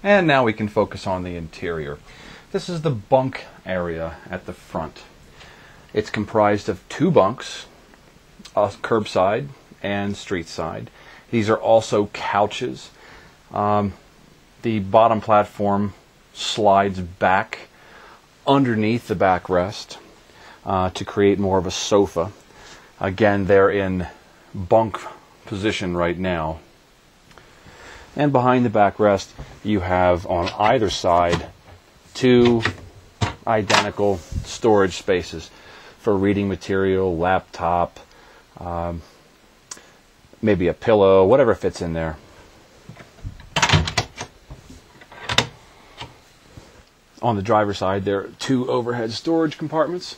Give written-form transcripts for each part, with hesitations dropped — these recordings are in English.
And now we can focus on the interior. This is the bunk area at the front. It's comprised of 2 bunks, curbside and street side. These are also couches. The bottom platform slides back underneath the backrest to create more of a sofa. Again, they're in bunk position right now. And behind the backrest, you have on either side 2 identical storage spaces for reading material, laptop, maybe a pillow, whatever fits in there. On the driver's side, there are 2 overhead storage compartments,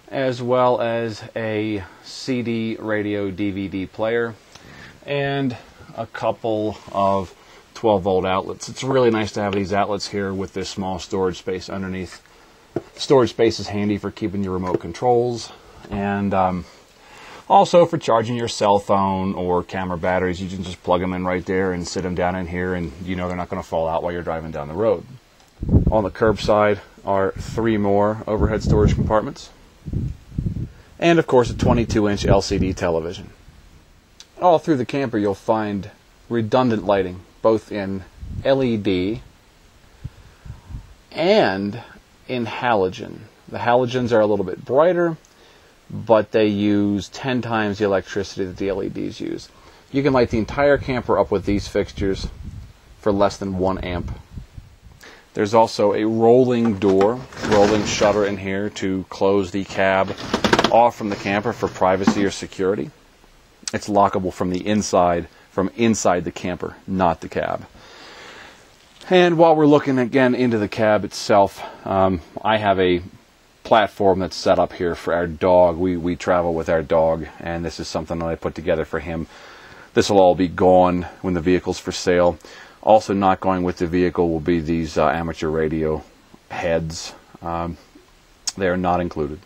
as well as a CD, radio, DVD player, and a couple of 12-volt outlets. It's really nice to have these outlets here with this small storage space underneath. Storage space is handy for keeping your remote controls, and also for charging your cell phone or camera batteries. You can just plug them in right there and sit them down in here, and you know they're not going to fall out while you're driving down the road. On the curbside are 3 more overhead storage compartments, and of course a 22-inch LCD television. All through the camper you'll find redundant lighting, both in LED and in halogen. The halogens are a little bit brighter, but they use 10 times the electricity that the LEDs use. You can light the entire camper up with these fixtures for less than 1 amp. There's also a rolling shutter in here to close the cab off from the camper for privacy or security. It's lockable from inside the camper, not the cab. And while we're looking again into the cab itself, I have a platform that's set up here for our dog. We travel with our dog, and this is something that I put together for him. This will all be gone when the vehicle's for sale. Also not going with the vehicle will be these amateur radio heads. They are not included.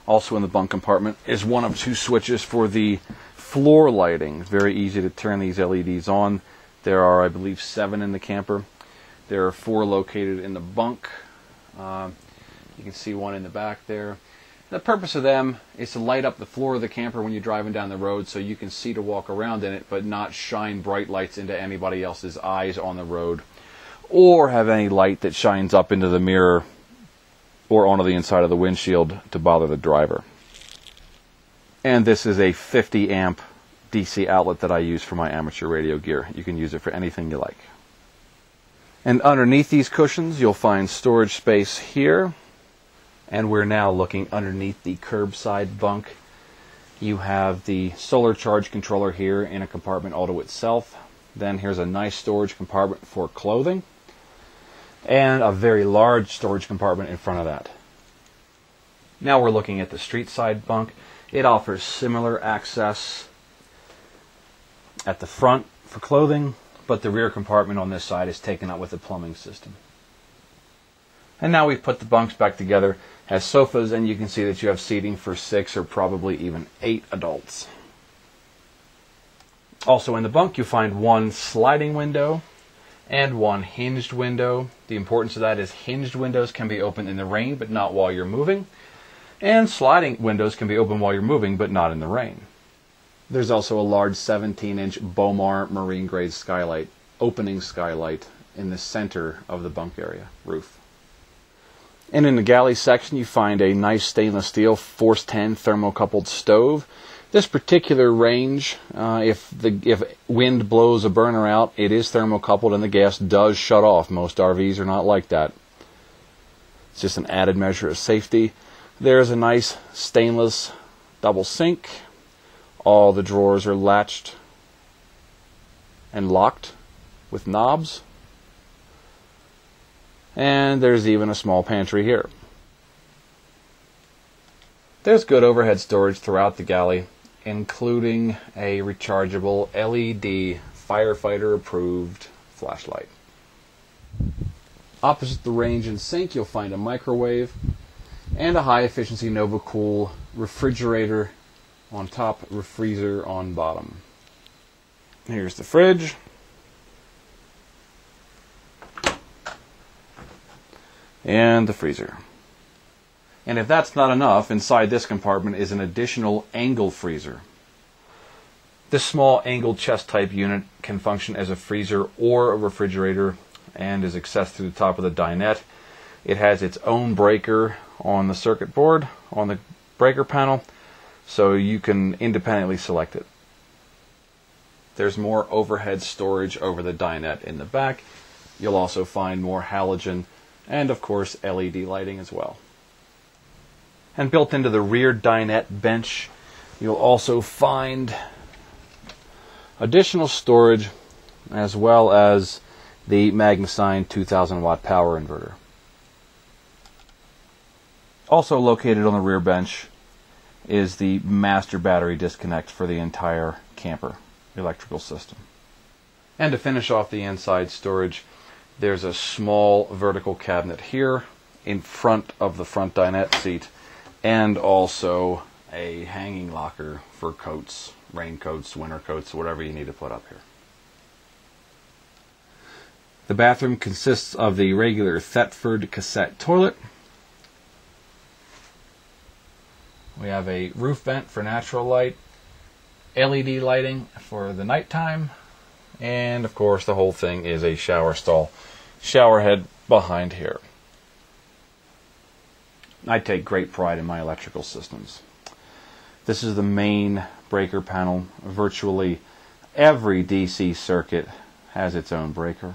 Also in the bunk compartment is one of 2 switches for the floor lighting. It's very easy to turn these LEDs on. There are, I believe, 7 in the camper. There are 4 located in the bunk. You can see 1 in the back there. The purpose of them is to light up the floor of the camper when you're driving down the road so you can see to walk around in it, but not shine bright lights into anybody else's eyes on the road, or have any light that shines up into the mirror or onto the inside of the windshield to bother the driver. And this is a 50 amp DC outlet that I use for my amateur radio gear. You can use it for anything you like. And underneath these cushions you'll find storage space here. And we're now looking underneath the curbside bunk. You have the solar charge controller here in a compartment all to itself. Then here's a nice storage compartment for clothing, and a very large storage compartment in front of that. Now we're looking at the street side bunk. It offers similar access at the front for clothing, but the rear compartment on this side is taken up with a plumbing system. And now we've put the bunks back together as sofas, and you can see that you have seating for 6 or probably even 8 adults. Also in the bunk you'll find 1 sliding window and 1 hinged window. The importance of that is hinged windows can be opened in the rain but not while you're moving, and sliding windows can be open while you're moving but not in the rain. There's also a large 17-inch Bomar marine grade skylight, opening skylight, in the center of the bunk area roof. And in the galley section you find a nice stainless steel Force 10 thermocoupled stove. This particular range, if wind blows a burner out, it is thermocoupled and the gas does shut off. Most RVs are not like that. It's just an added measure of safety. There's a nice stainless double sink. All the drawers are latched and locked with knobs. And there's even a small pantry here. There's good overhead storage throughout the galley, including a rechargeable LED firefighter approved flashlight. Opposite the range and sink you'll find a microwave and a high efficiency NovaCool refrigerator on top, refreezer on bottom. Here's the fridge. and the freezer. And if that's not enough, inside this compartment is an additional angle freezer. This small angled chest type unit can function as a freezer or a refrigerator and is accessed through the top of the dinette. It has its own breaker on the circuit board, on the breaker panel, so you can independently select it. There's more overhead storage over the dinette in the back. You'll also find more halogen and, of course, LED lighting as well. And built into the rear dinette bench, you'll also find additional storage as well as the MagnaSign 2000 watt power inverter. Also located on the rear bench is the master battery disconnect for the entire camper electrical system. And to finish off the inside storage, there's a small vertical cabinet here in front of the front dinette seat, and also a hanging locker for coats, raincoats, winter coats, whatever you need to put up here. The bathroom consists of the regular Thetford cassette toilet. We have a roof vent for natural light, LED lighting for the nighttime, and of course the whole thing is a shower stall, shower head behind here. I take great pride in my electrical systems. This is the main breaker panel. Virtually every DC circuit has its own breaker.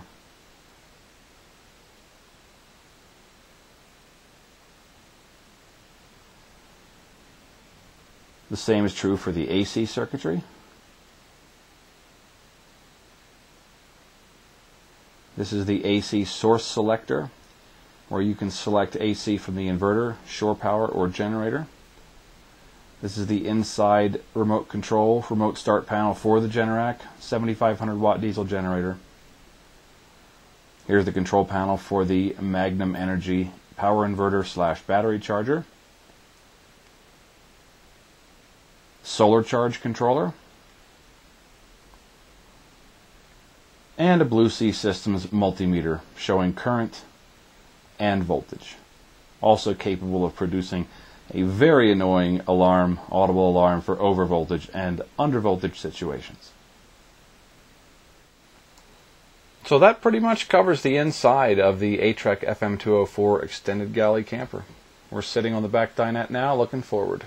The same is true for the AC circuitry. This is the AC source selector, where you can select AC from the inverter, shore power, or generator. This is the inside remote control, remote start panel for the Generac 7500 watt diesel generator. Here's the control panel for the Magnum Energy power inverter / battery charger. Solar charge controller. And a Blue Sea Systems multimeter showing current and voltage. Also capable of producing a very annoying alarm, audible alarm for overvoltage and undervoltage situations. So that pretty much covers the inside of the AATREC FM204 extended galley camper. We're sitting on the back dinette now, looking forward.